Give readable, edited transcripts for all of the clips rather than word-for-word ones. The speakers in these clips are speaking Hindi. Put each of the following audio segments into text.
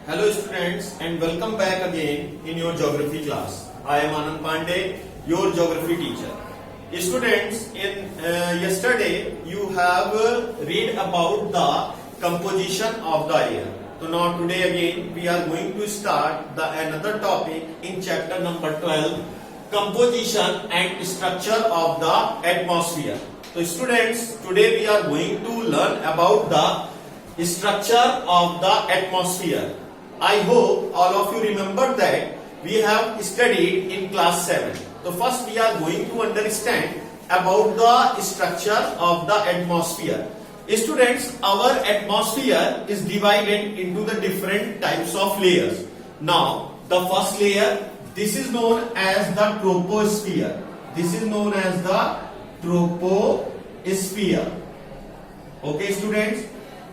Hello students and welcome back again in your geography class. I am Anand Pandey, your geography teacher. Students, in yesterday you have read about the composition of the air. So now today again we are going to start another topic in chapter number 12, composition and structure of the atmosphere. So students, today we are going to learn about the structure of the atmosphere. I hope all of you remember that we have studied in class 7. So first we are going to understand about the structure of the atmosphere. Students, our atmosphere is divided into the different types of layers. Now, the first layer, this is known as the troposphere. This is known as the troposphere. Okay, students?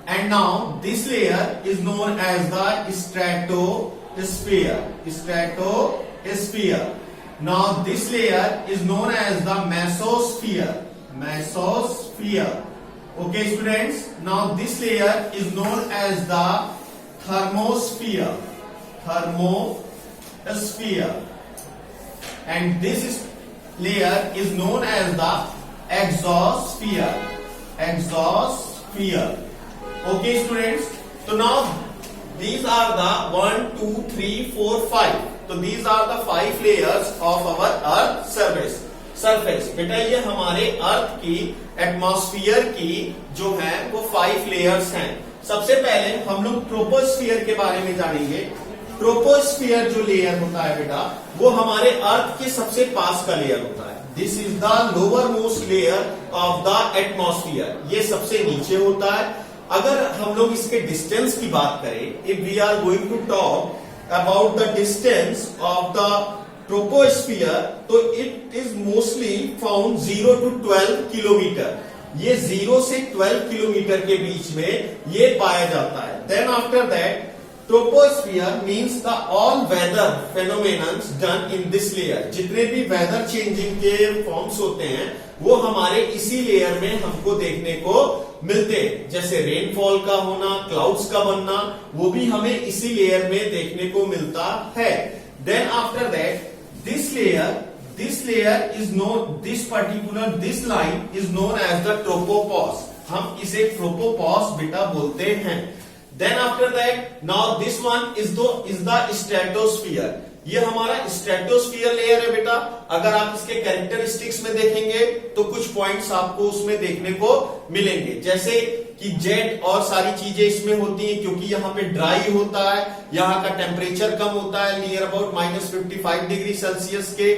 And now this layer is known as the stratosphere. Stratosphere. Now this layer is known as the mesosphere. Mesosphere. Okay, students. Now this layer is known as the thermosphere. Thermosphere. And this layer is known as the exosphere. Exosphere. Okay, students. So now these are the 1, 2, 3, 4, 5. So these are the 5 layers of our Earth surface. बेटा ये हमारे अर्थ की एटमॉस्फेयर की जो है वो 5 लेयर्स हैं. सबसे पहले हम लोग ट्रोपोस्फियर के बारे में जानेंगे. ट्रोपोस्फियर जो लेयर होता है बेटा वो हमारे अर्थ के सबसे पास का लेयर होता है. This is the lower most layer of the atmosphere. ये सबसे नीचे होता है. अगर हम लोग इसके डिस्टेंस की बात करें, if we are going to talk about the distance of the troposphere, तो it is mostly found 0 to 12 kilometre. ये 0 से 12 किलोमीटर के बीच में ये पाया जाता है. Then after that troposphere means the all weather phenomenons done in this layer. जितने भी वेदर चेंजिंग के फॉर्म्स होते हैं वो हमारे इसी लेयर में हमको देखने को मिलते हैं. जैसे रेनफॉल का होना, क्लाउड्स का बनना, वो भी हमें इसी लेयर में देखने को मिलता है. Then after that this layer is known, this line is known as the tropopause. हम इसे tropopause बेटा बोलते हैं. Then after that, now this one is the stratosphere. ये हमारा स्ट्रेटोस्फियर लेयर है बेटा. अगर आप इसके कैरेक्टरिस्टिक्स में देखेंगे तो कुछ पॉइंट्स आपको उसमें देखने को मिलेंगे, जैसे कि जेट और सारी चीजें इसमें होती हैं क्योंकि यहाँ पे ड्राई होता है. यहाँ का टेम्परेचर कम होता है, नियर अबाउट -55 डिग्री सेल्सियस के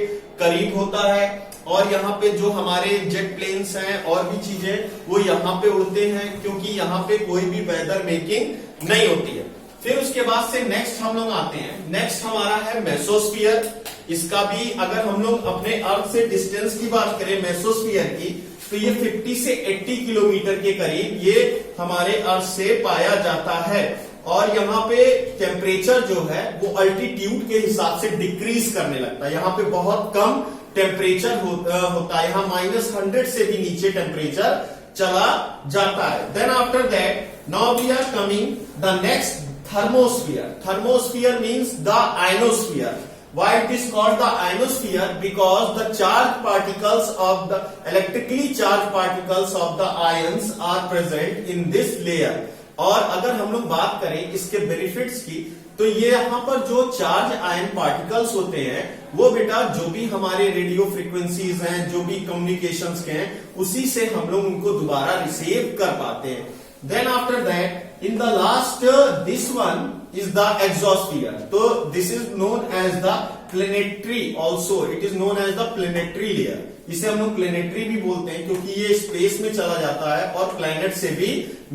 करीब होता है. और यहाँ पे जो हमारे जेट प्लेन्स हैं और भी चीजें वो यहाँ पे उड़ते हैं क्योंकि यहाँ पे कोई भी वेदर मेकिंग नहीं होती है. फिर उसके बाद से नेक्स्ट हम लोग आते हैं. नेक्स्ट हमारा है मेसोस्फियर. इसका भी अगर हम लोग अपने अर्थ से डिस्टेंस की बात करें मेसोस्फियर की, तो ये 50 से 80 किलोमीटर के करीब ये हमारे अर्थ से पाया जाता है. और यहाँ पे टेम्परेचर जो है वो अल्टीट्यूड के हिसाब से डिक्रीज करने लगता है. यहाँ पे बहुत कम टेम्परेचर होता है. यहाँ -100 से भी नीचे टेम्परेचर चला जाता है. Then after that now we are coming the next thermosphere. Thermosphere means the ionosphere. Why it is called the ionosphere? Because the charged particles of the electrically charged particles of the ions are present in this layer. और अगर हम लोग बात करें इसके बेनिफिट्स की, तो ये यहाँ पर जो चार्ज आयन पार्टिकल्स होते हैं वो बेटा जो भी हमारे रेडियो फ्रीक्वेंसीज हैं, जो भी कम्युनिकेशंस के हैं, उसी से हम लोग उनको दोबारा रिसीव कर पाते हैं. Then after that, in the last, this one is the exosphere. So this is known as the planetary also. It is known as the planetary layer. इसे हम लोग प्लेनेटरी भी बोलते हैं क्योंकि ये स्पेस में चला जाता है और प्लैनेट से भी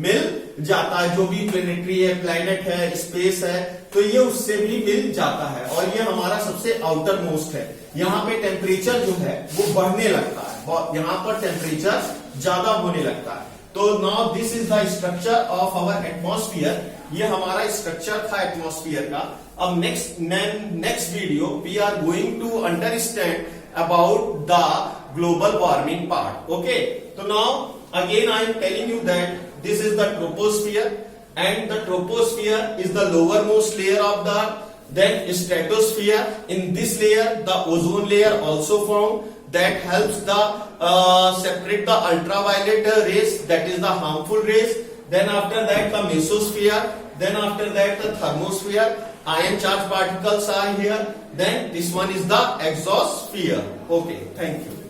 मिल जाता है. जो भी प्लेनेटरी है, प्लैनेट है, स्पेस है, तो ये उससे भी मिल जाता है. और ये हमारा सबसे आउटर मोस्ट है. यहाँ पे टेम्परेचर जो है वो बढ़ने लगता है, यहाँ पर टेम्परेचर ज्यादा होने लगता है. तो now this is the structure of our atmosphere. ये हमारा स्ट्रक्चर था एटमॉस्फेयर का. अब next video we are going to understand about the global warming part. Okay, तो now again I am telling you that this is the troposphere and the troposphere is the lowermost layer of the earth. Then stratosphere, in this layer the ozone layer also formed, that helps the separate the ultraviolet rays, that is the harmful rays. Then after that the mesosphere, then after that the thermosphere, ion charged particles are here. Then this one is the exosphere. Okay, thank you.